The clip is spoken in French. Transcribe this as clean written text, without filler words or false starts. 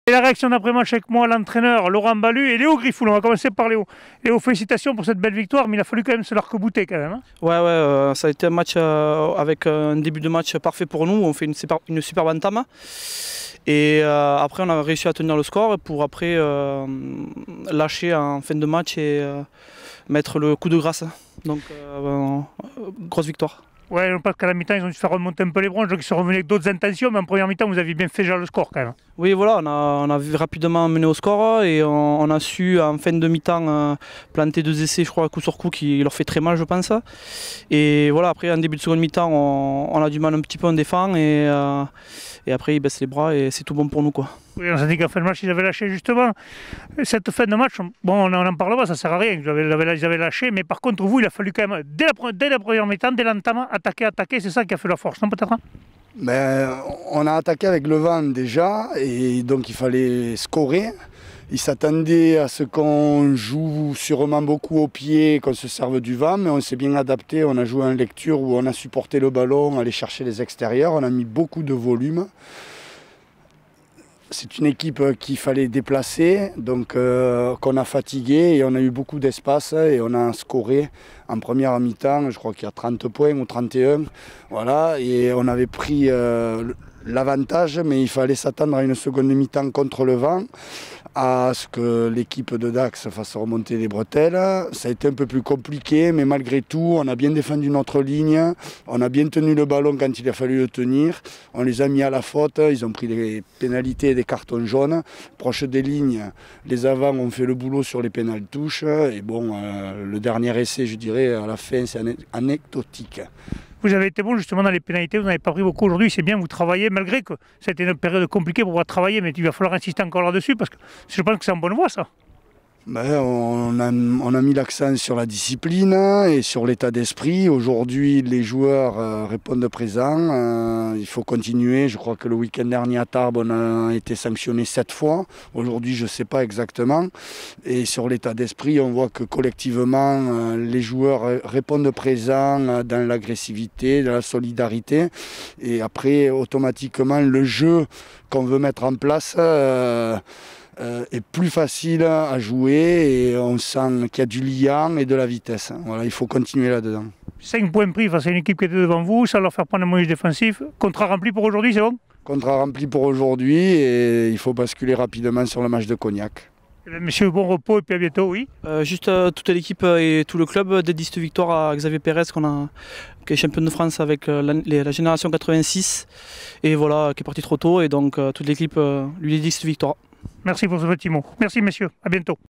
Et la réaction d'après-match avec moi, l'entraîneur Laurent Balu et Léo Griffoul. On va commencer par Léo. Léo, félicitations pour cette belle victoire, mais il a fallu quand même se l'arc-bouter quand même. Hein. Ouais, ça a été un match avec un début de match parfait pour nous. On fait une superbe entame. Et après, on a réussi à tenir le score pour après lâcher en fin de match et mettre le coup de grâce. Donc, grosse victoire. Ouais, parce qu'à la mi-temps, ils ont dû faire remonter un peu les bronches, donc ils sont revenus avec d'autres intentions, mais en première mi-temps, vous aviez bien fait déjà le score quand même. Oui, voilà, on a rapidement mené au score et on a su en fin de mi-temps planter 2 essais, je crois, coup sur coup, qui leur fait très mal, je pense. Et voilà, après, en début de seconde mi-temps, on a du mal un petit peu, on défend et après, ils baissent les bras et c'est tout bon pour nous, quoi. Oui, on s'est dit qu'à la fin de match, ils avaient lâché justement. Cette fin de match, bon, on en parle pas, ça sert à rien, ils avaient lâché, mais par contre, vous, il a fallu quand même, dès la première mi-temps, dès l'entame, attaquer, c'est ça qui a fait la force, non peut-être? Ben, on a attaqué avec le vent déjà, et donc il fallait scorer. Ils s'attendaient à ce qu'on joue sûrement beaucoup au pied, qu'on se serve du vent, mais on s'est bien adapté. On a joué en lecture où on a supporté le ballon, allé chercher les extérieurs, on a mis beaucoup de volume. C'est une équipe qu'il fallait déplacer, donc qu'on a fatigué et on a eu beaucoup d'espace et on a scoré en première mi-temps, je crois qu'il y a 30 points ou 31. Voilà, et on avait pris l'avantage, mais il fallait s'attendre à une seconde mi-temps contre le vent, à ce que l'équipe de Dax fasse remonter les bretelles. Ça a été un peu plus compliqué, mais malgré tout, on a bien défendu notre ligne, on a bien tenu le ballon quand il a fallu le tenir, on les a mis à la faute, ils ont pris des pénalités et des cartons jaunes. Proche des lignes, les avants ont fait le boulot sur les pénales touches, et bon, le dernier essai, je dirais, à la fin, c'est anecdotique. Vous avez été bon justement dans les pénalités, vous n'avez pas pris beaucoup aujourd'hui, c'est bien, vous travaillez, malgré que ça a été une période compliquée pour pouvoir travailler, mais il va falloir insister encore là-dessus, parce que je pense que c'est en bonne voie ça. Ben, on a mis l'accent sur la discipline et sur l'état d'esprit. Aujourd'hui, les joueurs répondent présents. Il faut continuer. Je crois que le week-end dernier à Tarbes, on a été sanctionné 7 fois. Aujourd'hui, je ne sais pas exactement. Et sur l'état d'esprit, on voit que collectivement, les joueurs répondent présents dans l'agressivité, dans la solidarité. Et après, automatiquement, le jeu qu'on veut mettre en place est plus facile à jouer et on sent qu'il y a du liant et de la vitesse. Voilà, il faut continuer là-dedans. 5 points pris face à une équipe qui était devant vous, sans leur faire prendre un bonus défensif. Contrat rempli pour aujourd'hui, c'est bon? Contrat rempli pour aujourd'hui et il faut basculer rapidement sur le match de Cognac. Messieurs, bon repos et puis à bientôt, oui. Juste toute l'équipe et tout le club dédie cette victoire à Xavier Pérez qui est champion de France avec la génération 86 et voilà, qui est parti trop tôt et donc toute l'équipe lui dédie cette victoire. Merci pour ce petit mot. Merci messieurs, à bientôt.